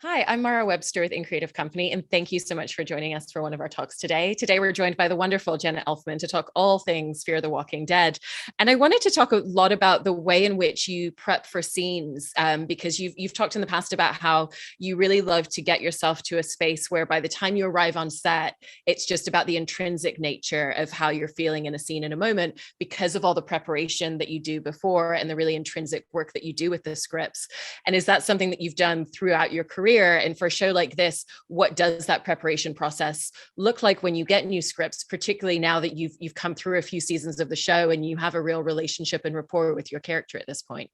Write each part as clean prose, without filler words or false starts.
Hi, I'm Mara Webster with In Creative Company, and thank you so much for joining us for one of our talks today. Today, we're joined by the wonderful Jenna Elfman to talk all things Fear the Walking Dead. And I wanted to talk a lot about the way in which you prep for scenes, because you've talked in the past about how you really love to get yourself to a space where by the time you arrive on set, it's just about the intrinsic nature of how you're feeling in a scene in a moment because of all the preparation that you do before and the really intrinsic work that you do with the scripts. And is that something that you've done throughout your career? And for a show like this, what does that preparation process look like when you get new scripts, particularly now that you've come through a few seasons of the show and you have a real relationship and rapport with your character at this point?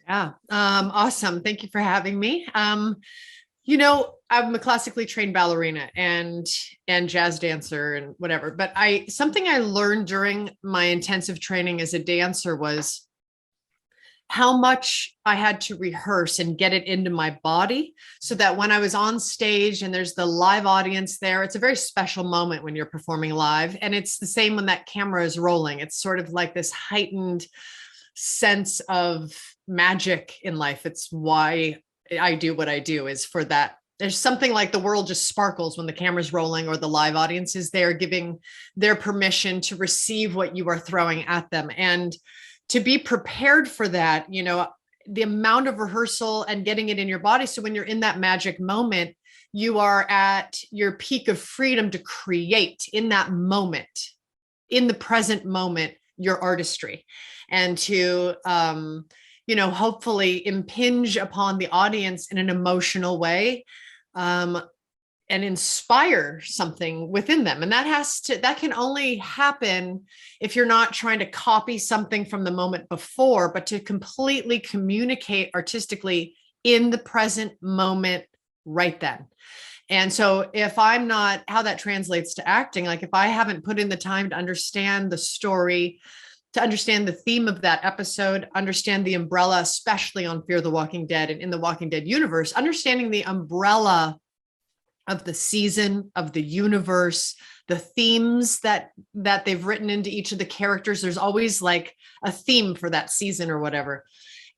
Yeah. Awesome. Thank you for having me. I'm a classically trained ballerina and jazz dancer and whatever, but something I learned during my intensive training as a dancer was how much I had to rehearse and get it into my body so that when I was on stage and there's the live audience there, it's a very special moment when you're performing live. And it's the same when that camera is rolling. It's sort of like this heightened sense of magic in life. It's why I do what I do, is for that. There's something like the world just sparkles when the camera's rolling or the live audience is there, giving their permission to receive what you are throwing at them. And to be prepared for that, the amount of rehearsal and getting it in your body. So when you're in that magic moment, you are at your peak of freedom to create in that moment, in the present moment, your artistry, and to, hopefully impinge upon the audience in an emotional way. And inspire something within them. And that can only happen if you're not trying to copy something from the moment before, but to completely communicate artistically in the present moment right then. And so if I'm not, how that translates to acting, like if I haven't put in the time to understand the story, to understand the theme of that episode, understand the umbrella, especially on Fear the Walking Dead and in the Walking Dead universe, understanding the umbrella of the season, of the universe, the themes that they've written into each of the characters. There's always like a theme for that season or whatever.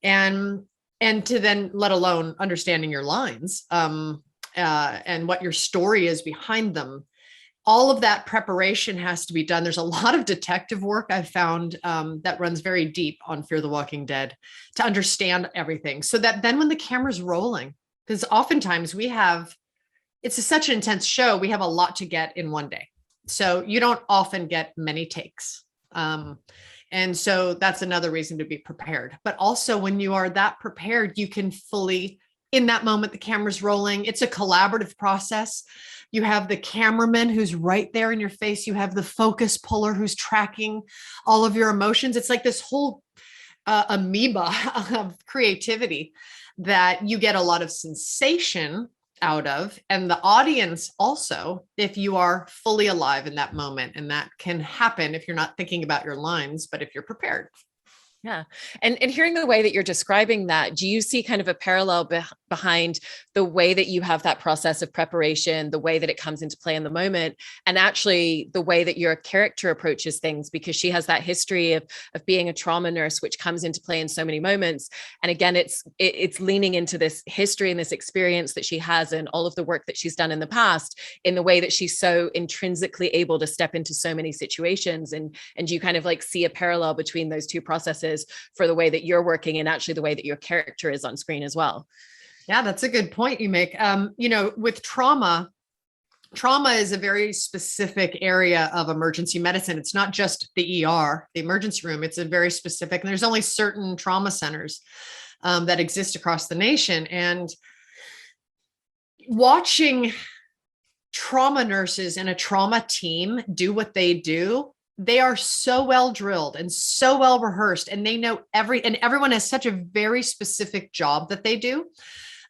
And to then, let alone understanding your lines, and what your story is behind them. All of that preparation has to be done. There's a lot of detective work I've found that runs very deep on Fear the Walking Dead to understand everything. So that then when the camera's rolling, because oftentimes it's such an intense show, we have a lot to get in one day. So you don't often get many takes. And so that's another reason to be prepared. But also when you are that prepared, you can fully, in that moment, the camera's rolling. It's a collaborative process. You have the cameraman who's right there in your face. You have the focus puller who's tracking all of your emotions. It's like this whole amoeba of creativity that you get a lot of sensation out of, and the audience also, if you are fully alive in that moment. And that can happen if you're not thinking about your lines, but if you're prepared. Yeah. And hearing the way that you're describing that, do you see kind of a parallel behind the way that you have that process of preparation, the way that it comes into play in the moment, and actually the way that your character approaches things? Because she has that history of being a trauma nurse, which comes into play in so many moments. And again, it's leaning into this history and this experience that she has and all of the work that she's done in the past in the way that she's so intrinsically able to step into so many situations. And you kind of like see a parallel between those two processes for the way that you're working and actually the way that your character is on screen as well. Yeah, that's a good point you make. With trauma is a very specific area of emergency medicine. It's not just the ER, the emergency room. It's a very specific, and there's only certain trauma centers that exist across the nation. And watching trauma nurses and a trauma team do what they do, they are so well drilled and so well rehearsed, and they know everyone has such a very specific job that they do,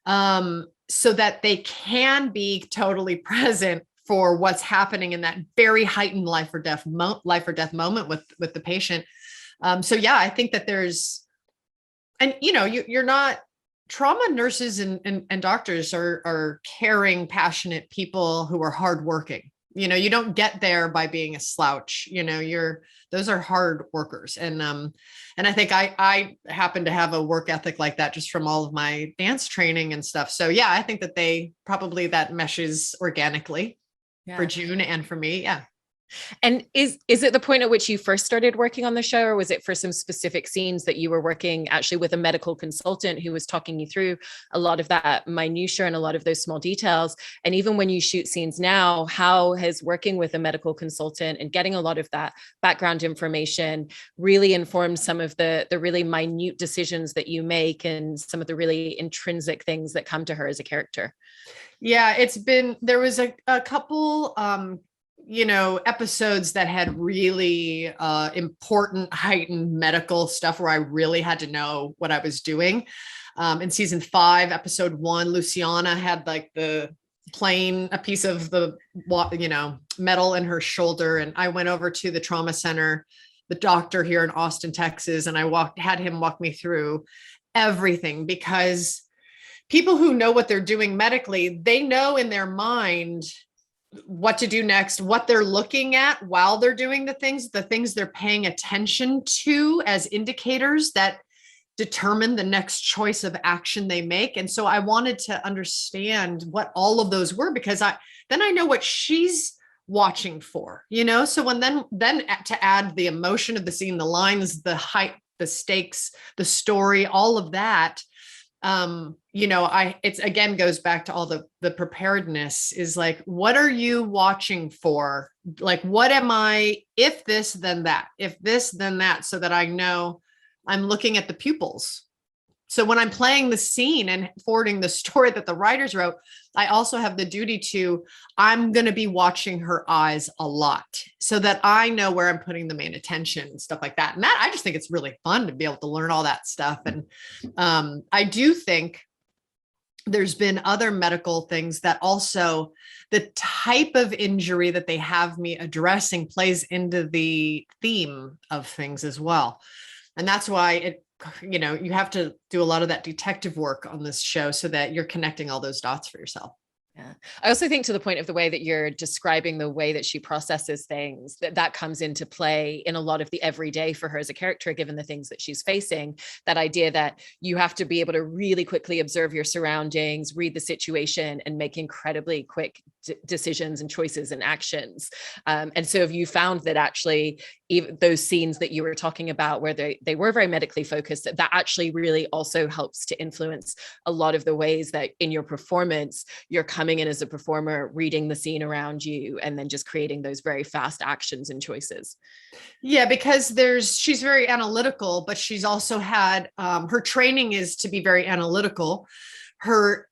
so that they can be totally present for what's happening in that very heightened life or death moment with the patient. So yeah, I think that you're not, trauma nurses and doctors are caring, passionate people who are hardworking. You don't get there by being a slouch. Those are hard workers. And I think I happen to have a work ethic like that just from all of my dance training and stuff. So yeah, I think that that meshes organically for June and for me. Yeah. And is it the point at which you first started working on the show, or was it for some specific scenes that you were working actually with a medical consultant who was talking you through a lot of that minutia and a lot of those small details? And even when you shoot scenes now, how has working with a medical consultant and getting a lot of that background information really informed some of the really minute decisions that you make and some of the really intrinsic things that come to her as a character? Yeah, there was a couple episodes that had really important heightened medical stuff where I really had to know what I was doing. In season 5, episode 1, Luciana had like a piece of the metal in her shoulder, and I went over to the trauma center, the doctor here in Austin, Texas, and I had him walk me through everything, because people who know what they're doing medically, they know in their mind what to do next, what they're looking at while they're doing the things they're paying attention to as indicators that determine the next choice of action they make. And so I wanted to understand what all of those were, because then I know what she's watching for, so then to add the emotion of the scene, the lines, the height, the stakes, the story, all of that, it's again goes back to all the preparedness is like, what are you watching for? Like, what am I, if this, then that, if this, then that, so that I know I'm looking at the pupils. So when I'm playing the scene and forwarding the story that the writers wrote, I also have the duty I'm going to be watching her eyes a lot so that I know where I'm putting the main attention and stuff like that. And that, I just think it's really fun to be able to learn all that stuff. And I do think there's been other medical things that also the type of injury that they have me addressing plays into the theme of things as well. And that's why you have to do a lot of that detective work on this show so that you're connecting all those dots for yourself. Yeah. I also think to the point of the way that you're describing the way that she processes things, that comes into play in a lot of the everyday for her as a character, given the things that she's facing. That idea that you have to be able to really quickly observe your surroundings, read the situation, and make incredibly quick decisions and choices and actions. And so have you found that actually even those scenes that you were talking about where they were very medically focused, that actually really also helps to influence a lot of the ways that in your performance, you're coming in as a performer, reading the scene around you, and then just creating those very fast actions and choices? Yeah, because she's very analytical, but she's also had, her training is to be very analytical. Her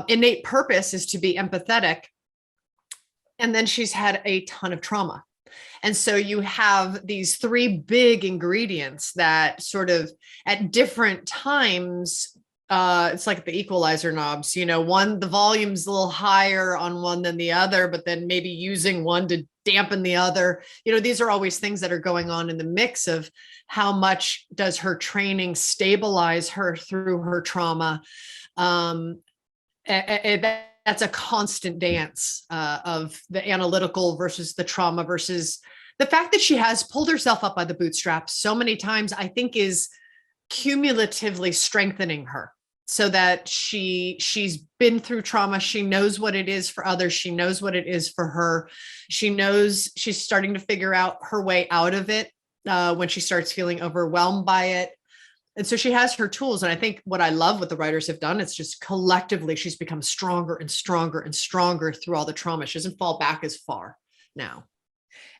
innate purpose is to be empathetic. And then she's had a ton of trauma. And so you have these 3 big ingredients that sort of at different times, it's like the equalizer knobs, one, the volume's a little higher on one than the other, but then maybe using one to dampen the other. These are always things that are going on in the mix of how much does her training stabilize her through her trauma. That's a constant dance of the analytical versus the trauma versus the fact that she has pulled herself up by the bootstraps so many times, I think is cumulatively strengthening her so that she's been through trauma. She knows what it is for others. She knows what it is for her. She knows she's starting to figure out her way out of it when she starts feeling overwhelmed by it. And so she has her tools. And I think what I love what the writers have done, it's just collectively, she's become stronger and stronger and stronger through all the trauma. She doesn't fall back as far now.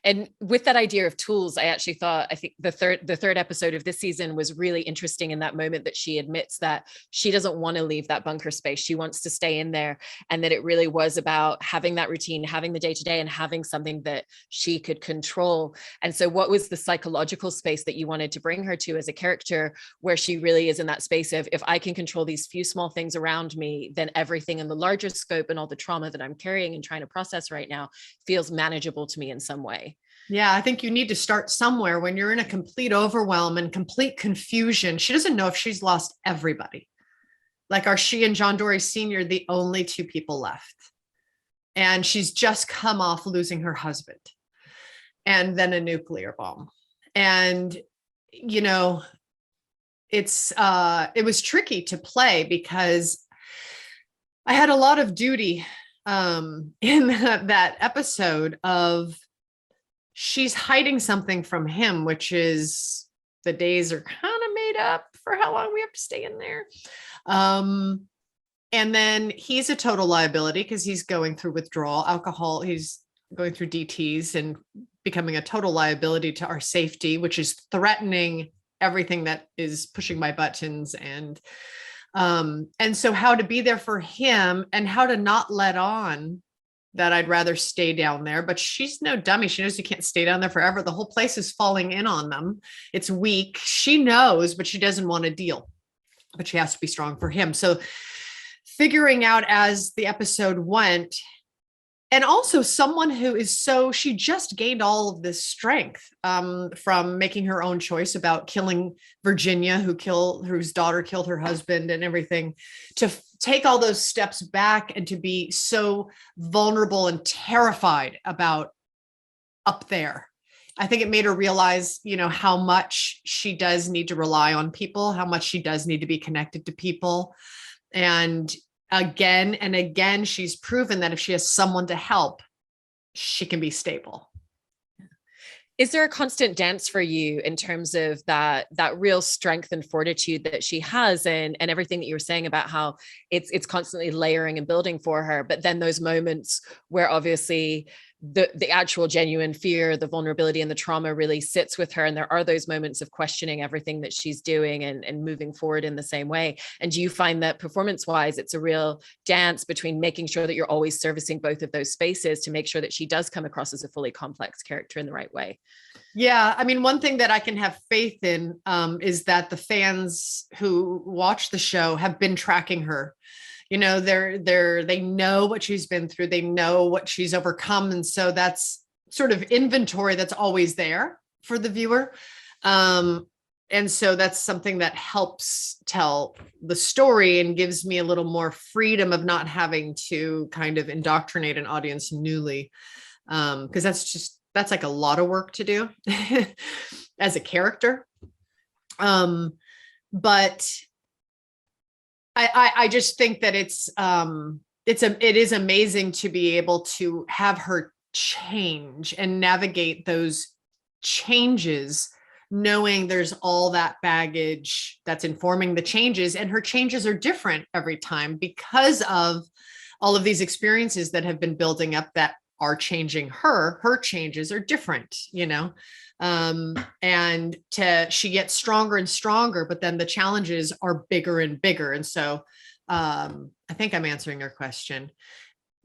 And with that idea of tools, I think the third episode of this season was really interesting in that moment that she admits that she doesn't want to leave that bunker space. She wants to stay in there, and that it really was about having that routine, having the day-to-day, and having something that she could control. And so what was the psychological space that you wanted to bring her to as a character, where she really is in that space of, if I can control these few small things around me, then everything in the larger scope and all the trauma that I'm carrying and trying to process right now feels manageable to me in some way. Yeah, I think you need to start somewhere when you're in a complete overwhelm and complete confusion. She doesn't know if she's lost everybody. Like, are she and John Dory Sr. the only 2 people left? and she's just come off losing her husband and then a nuclear bomb. And, you know, it was tricky to play because I had a lot of duty in that episode of she's hiding something from him, which is the days are kind of made up for how long we have to stay in there. And then he's a total liability because he's going through withdrawal, alcohol. He's going through DTs and becoming a total liability to our safety, which is threatening everything that is pushing my buttons. And so how to be there for him and how to not let on that I'd rather stay down there. But she's no dummy. She knows you can't stay down there forever. The whole place is falling in on them. It's weak. She knows, but she doesn't want to deal. But she has to be strong for him. So figuring out as the episode went, and also someone who is she just gained all of this strength from making her own choice about killing Virginia, whose daughter killed her husband and everything, to take all those steps back and to be so vulnerable and terrified about up there. I think it made her realize, you know, how much she does need to rely on people, how much she does need to be connected to people. And again and again, she's proven that if she has someone to help, she can be stable. Is there a constant dance for you in terms of that real strength and fortitude that she has, and everything that you were saying about how it's constantly layering and building for her, but then those moments where obviously the actual genuine fear, the vulnerability and the trauma really sits with her, and there are those moments of questioning everything that she's doing and moving forward in the same way? And do you find that performance wise it's a real dance between making sure that you're always servicing both of those spaces to make sure that she does come across as a fully complex character in the right way? Yeah, I mean, one thing that I can have faith in is that the fans who watch the show have been tracking her. You know, they know what she's been through. They know what she's overcome. And so that's sort of inventory that's always there for the viewer. And so that's something that helps tell the story and gives me a little more freedom of not having to kind of indoctrinate an audience newly. Because that's like a lot of work to do as a character. But I just think that it is amazing to be able to have her change and navigate those changes, knowing there's all that baggage that's informing the changes, and her changes are different every time because of all of these experiences that have been building up that are changing her. Her changes are different, you know. She gets stronger and stronger, but then the challenges are bigger and bigger. And so I think I'm answering your question,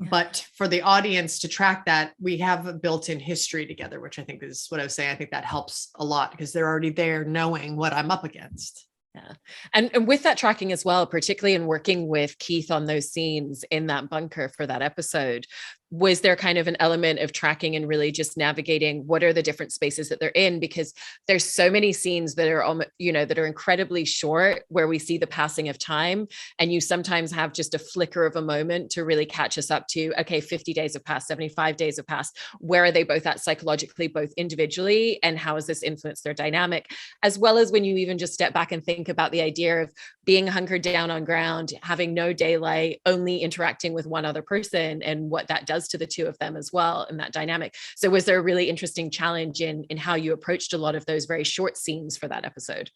but for the audience to track that, we have a built-in history together, which I think is what I was saying. I think that helps a lot because they're already there knowing what I'm up against. Yeah. And with that tracking as well, particularly in working with Keith on those scenes in that bunker for that episode, was there kind of an element of tracking and really just navigating what are the different spaces that they're in? Because there's so many scenes that are, that are incredibly short where we see the passing of time. And you sometimes have just a flicker of a moment to really catch us up to, okay, 50 days have passed, 75 days have passed. Where are they both at psychologically, both individually? And how has this influenced their dynamic? As well as when you even just step back and think about the idea of being hunkered down on ground, having no daylight, only interacting with one other person, and what that does to the two of them as well in that dynamic. So was there a really interesting challenge in how you approached a lot of those very short scenes for that episode?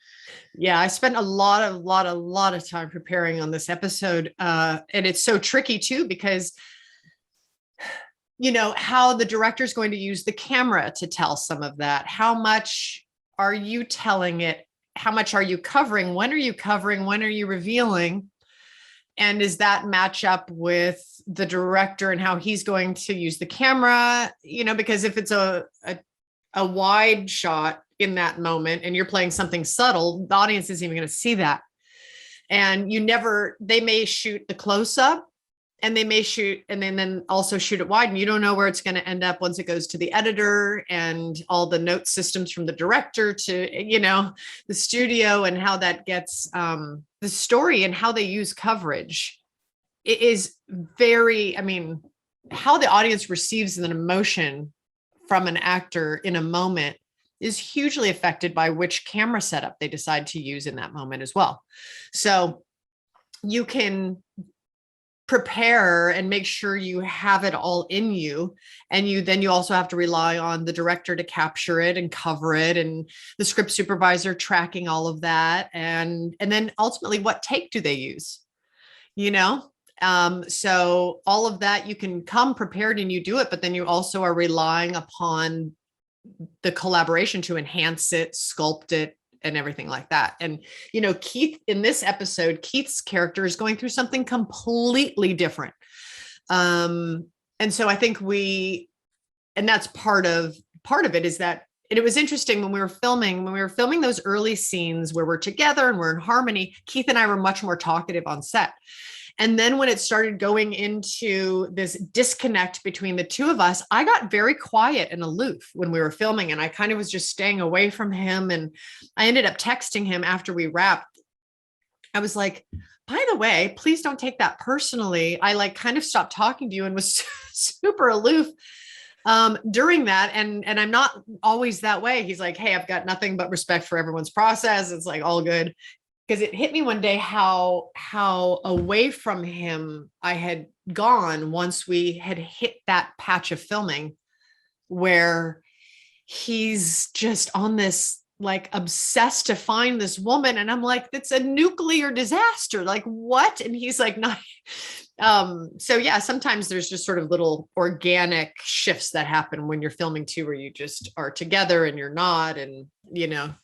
Yeah, I spent a lot of time preparing on this episode. And it's so tricky too, because you know, how the director is going to use the camera to tell some of that. How much are you telling it? How much are you covering? When are you covering? When are you revealing? And does that match up with the director and how he's going to use the camera? You know, because if it's a wide shot in that moment and you're playing something subtle, the audience isn't even going to see that. And they may shoot the close up and they may shoot and then also shoot it wide, and you don't know where it's going to end up once it goes to the editor and all the note systems from the director to, you know, the studio, and how that gets the story and how they use coverage. It is very, I mean, how the audience receives an emotion from an actor in a moment is hugely affected by which camera setup they decide to use in that moment as well. So you can prepare and make sure you have it all in you, and you also have to rely on the director to capture it and cover it, and the script supervisor tracking all of that, and then ultimately what take do they use, you know. So all of that, you can come prepared and you do it, but then you also are relying upon the collaboration to enhance it, sculpt it, and everything like that. And, you know, Keith, in this episode, Keith's character is going through something completely different. And so I think and that's part of it is that, and it was interesting when we were filming those early scenes where we're together and we're in harmony, Keith and I were much more talkative on set. And then when it started going into this disconnect between the two of us, I got very quiet and aloof when we were filming, and I kind of was just staying away from him. And I ended up texting him after we wrapped. I was like, by the way, please don't take that personally. I like kind of stopped talking to you and was super aloof during that. And I'm not always that way. He's like, hey, I've got nothing but respect for everyone's process. It's like all good. Because it hit me one day how away from him I had gone once we had hit that patch of filming where he's just on this, like, obsessed to find this woman. And I'm like, it's a nuclear disaster. Like, what? And he's like, not. So yeah, sometimes there's just sort of little organic shifts that happen when you're filming too, where you just are together and you're not, and, you know.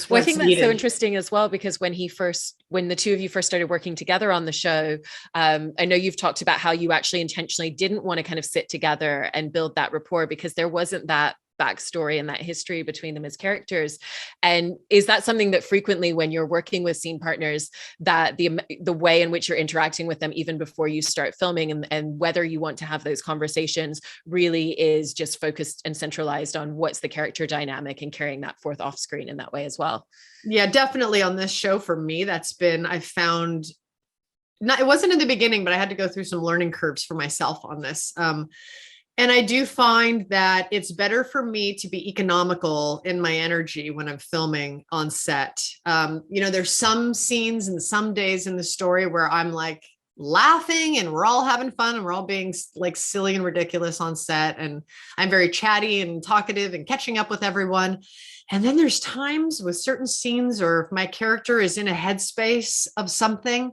Well, I think that's so interesting as well, because when the two of you first started working together on the show, I know you've talked about how you actually intentionally didn't want to kind of sit together and build that rapport because there wasn't that backstory and that history between them as characters. And is that something that frequently when you're working with scene partners, that the way in which you're interacting with them even before you start filming, and whether you want to have those conversations really is just focused and centralized on what's the character dynamic and carrying that forth off screen in that way as well? Yeah, definitely on this show for me, I found, it wasn't in the beginning, but I had to go through some learning curves for myself on this. And I do find that it's better for me to be economical in my energy when I'm filming on set. You know, there's some scenes and some days in the story where I'm like laughing and we're all having fun and we're all being like silly and ridiculous on set. And I'm very chatty and talkative and catching up with everyone. And then there's times with certain scenes, or if my character is in a headspace of something,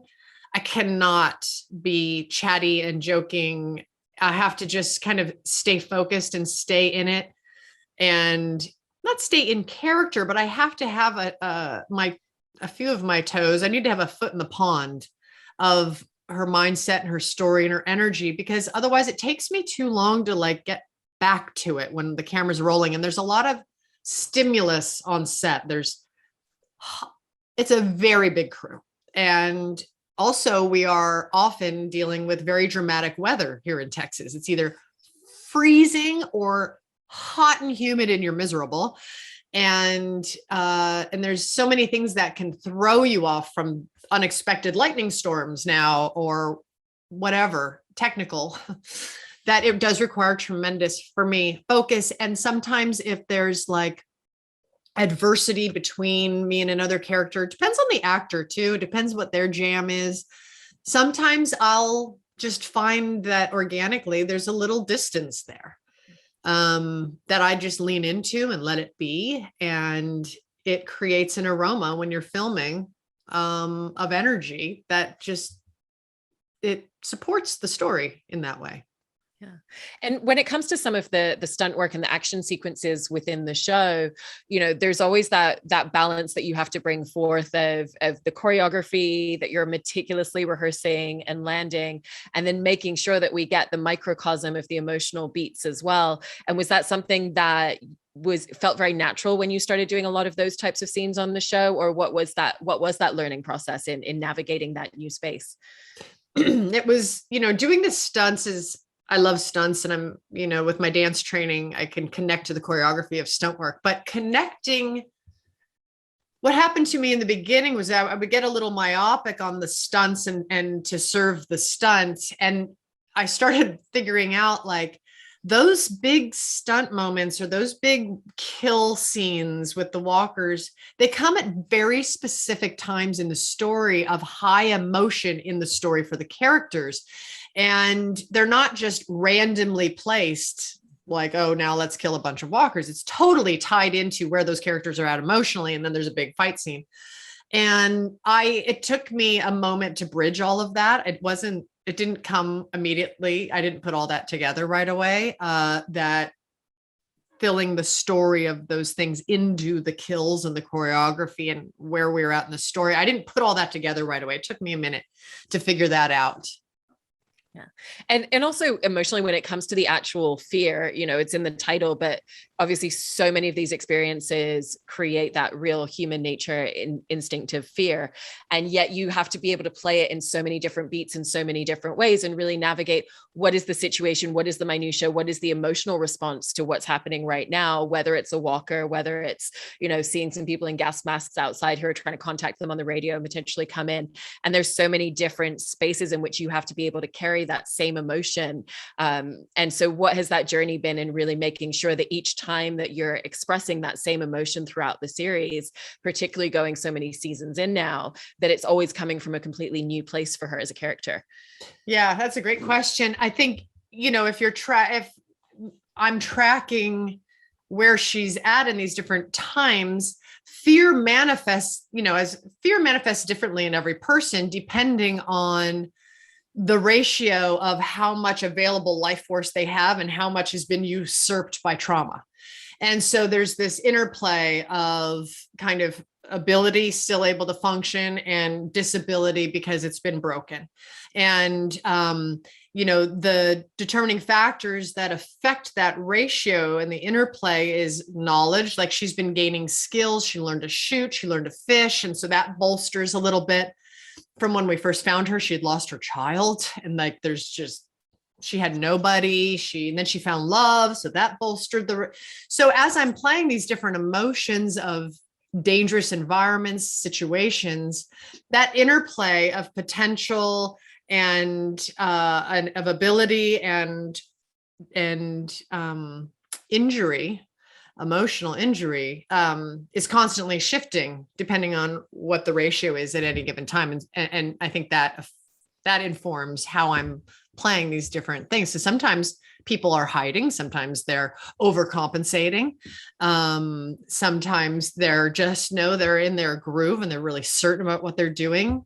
I cannot be chatty and joking. I have to just kind of stay focused and stay in it, and not stay in character, but I have to have a few of my toes. I need to have a foot in the pond of her mindset and her story and her energy, because otherwise it takes me too long to like get back to it when the camera's rolling. And there's a lot of stimulus on set. It's a very big crew. And also, we are often dealing with very dramatic weather here in Texas. It's either freezing or hot and humid and you're miserable. And there's so many things that can throw you off, from unexpected lightning storms now or whatever technical, that it does require tremendous, for me, focus. And sometimes if there's like adversity between me and another character, it depends on the actor too. It depends what their jam is. Sometimes I'll just find that organically there's a little distance there that I just lean into and let it be. And it creates an aroma when you're filming of energy that just, it supports the story in that way. Yeah. And when it comes to some of the stunt work and the action sequences within the show, you know, there's always that balance that you have to bring forth of the choreography that you're meticulously rehearsing and landing, and then making sure that we get the microcosm of the emotional beats as well. And was that something that felt very natural when you started doing a lot of those types of scenes on the show, or what was that learning process in navigating that new space? It was, you know, doing the stunts is, I love stunts, and I'm, you know, with my dance training, I can connect to the choreography of stunt work, but what happened to me in the beginning was I would get a little myopic on the stunts and to serve the stunt. And I started figuring out like those big stunt moments or those big kill scenes with the walkers, they come at very specific times in the story of high emotion in the story for the characters. And they're not just randomly placed like, oh, now let's kill a bunch of walkers. It's totally tied into where those characters are at emotionally. And then there's a big fight scene. And it took me a moment to bridge all of that. It didn't come immediately. I didn't put all that together right away. That filling the story of those things into the kills and the choreography and where we were at in the story. I didn't put all that together right away. It took me a minute to figure that out. Yeah. And also emotionally, when it comes to the actual fear, it's in the title, but obviously so many of these experiences create that real human nature instinctive fear. And yet you have to be able to play it in so many different beats in so many different ways and really navigate what is the situation, what is the minutia, what is the emotional response to what's happening right now, whether it's a walker, whether it's, seeing some people in gas masks outside who are trying to contact them on the radio and potentially come in. And there's so many different spaces in which you have to be able to carry that same emotion. And so what has that journey been in really making sure that each time that you're expressing that same emotion throughout the series, particularly going so many seasons in now, that it's always coming from a completely new place for her as a character? Yeah, that's a great question. I think, if I'm tracking where she's at in these different times, fear manifests differently in every person, depending on the ratio of how much available life force they have and how much has been usurped by trauma. And so there's this interplay of kind of ability still able to function and disability because it's been broken. And, the determining factors that affect that ratio and the interplay is knowledge. Like she's been gaining skills. She learned to shoot, she learned to fish. And so that bolsters a little bit. From when we first found her, she had lost her child, and like she had nobody. And then she found love, so that bolstered so as I'm playing these different emotions of dangerous environments, situations, that interplay of potential and of ability and injury, emotional injury, is constantly shifting depending on what the ratio is at any given time. And I think that informs how I'm playing these different things. So sometimes people are hiding, sometimes they're overcompensating. Sometimes they're in their groove and they're really certain about what they're doing.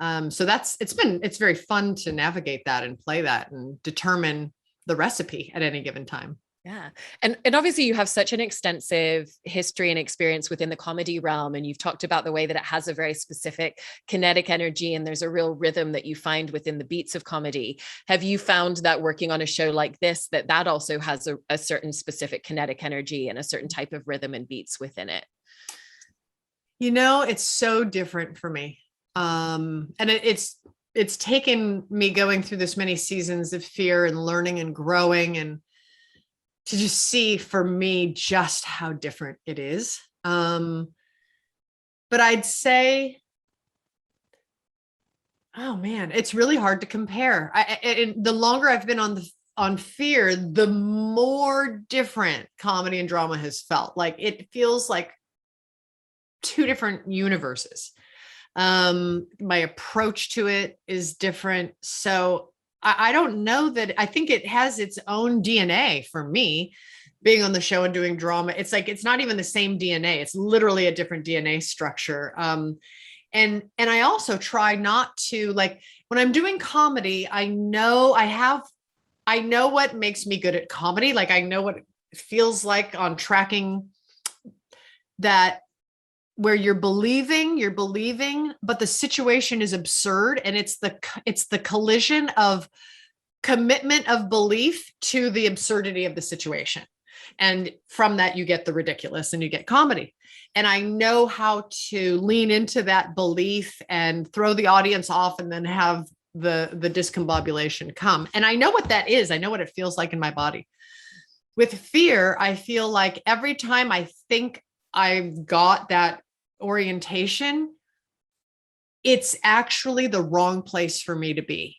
So it's very fun to navigate that and play that and determine the recipe at any given time. Yeah. And obviously you have such an extensive history and experience within the comedy realm. And you've talked about the way that it has a very specific kinetic energy and there's a real rhythm that you find within the beats of comedy. Have you found that working on a show like this, that also has a certain specific kinetic energy and a certain type of rhythm and beats within it? It's so different for me. And it's taken me going through this many seasons of fear and learning and growing and to just see for me just how different it is. But I'd say, oh man, it's really hard to compare. The longer I've been on fear, the more different comedy and drama has felt. Like it feels like two different universes. My approach to it is different. So I don't know that. I think it has its own DNA for me being on the show and doing drama. It's like, it's not even the same DNA. It's literally a different DNA structure. And I also try not to, like, when I'm doing comedy, I know what makes me good at comedy. Like I know what it feels like on tracking that, where you're believing, but the situation is absurd. And it's the collision of commitment of belief to the absurdity of the situation. And from that, you get the ridiculous and you get comedy. And I know how to lean into that belief and throw the audience off and then have the discombobulation come. And I know what that is. I know what it feels like in my body. With fear, I feel like every time I think I've got that orientation, it's actually the wrong place for me to be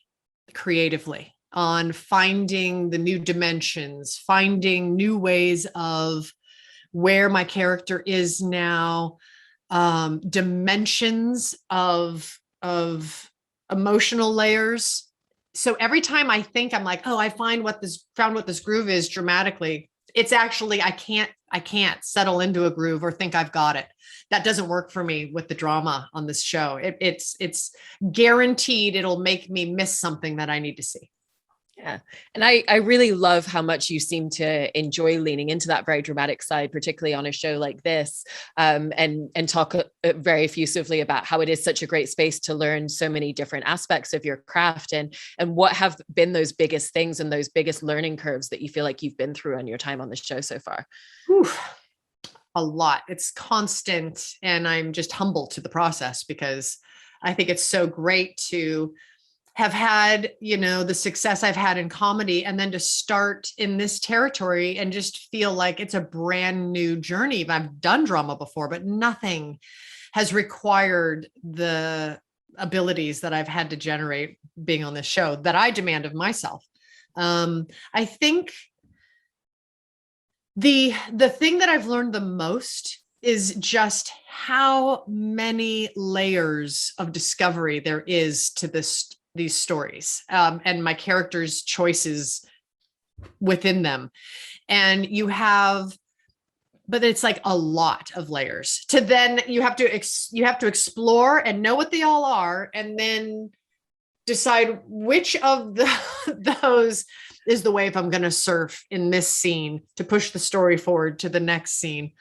creatively. on finding the new dimensions, finding new ways of where my character is now, dimensions of emotional layers. So every time I think I'm like, oh, I found what this groove is dramatically, it's actually, I can't settle into a groove or think I've got it. That doesn't work for me with the drama on this show. It's guaranteed it'll make me miss something that I need to see. Yeah. And I really love how much you seem to enjoy leaning into that very dramatic side, particularly on a show like this, and talk very effusively about how it is such a great space to learn so many different aspects of your craft, and what have been those biggest things and those biggest learning curves that you feel like you've been through on your time on the show so far. Whew. A lot. It's constant. And I'm just humbled to the process, because I think it's so great to have had, the success I've had in comedy, and then to start in this territory and just feel like it's a brand new journey. I've done drama before, but nothing has required the abilities that I've had to generate being on this show that I demand of myself. I think the thing that I've learned the most is just how many layers of discovery there is to these stories, and my characters' choices within them. And but it's like a lot of layers to then you have to explore and know what they all are, and then decide which of those is the wave I'm going to surf in this scene to push the story forward to the next scene.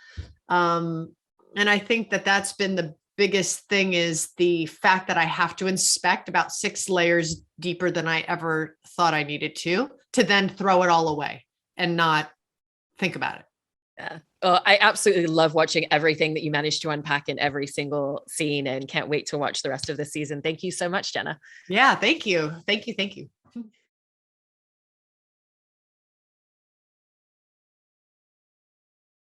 And I think that that's been the biggest thing, is the fact that I have to inspect about 6 layers deeper than I ever thought I needed to then throw it all away and not think about it. Yeah. Oh, I absolutely love watching everything that you managed to unpack in every single scene, and can't wait to watch the rest of the season. Thank you so much, Jenna. Yeah, thank you. Thank you. Thank you.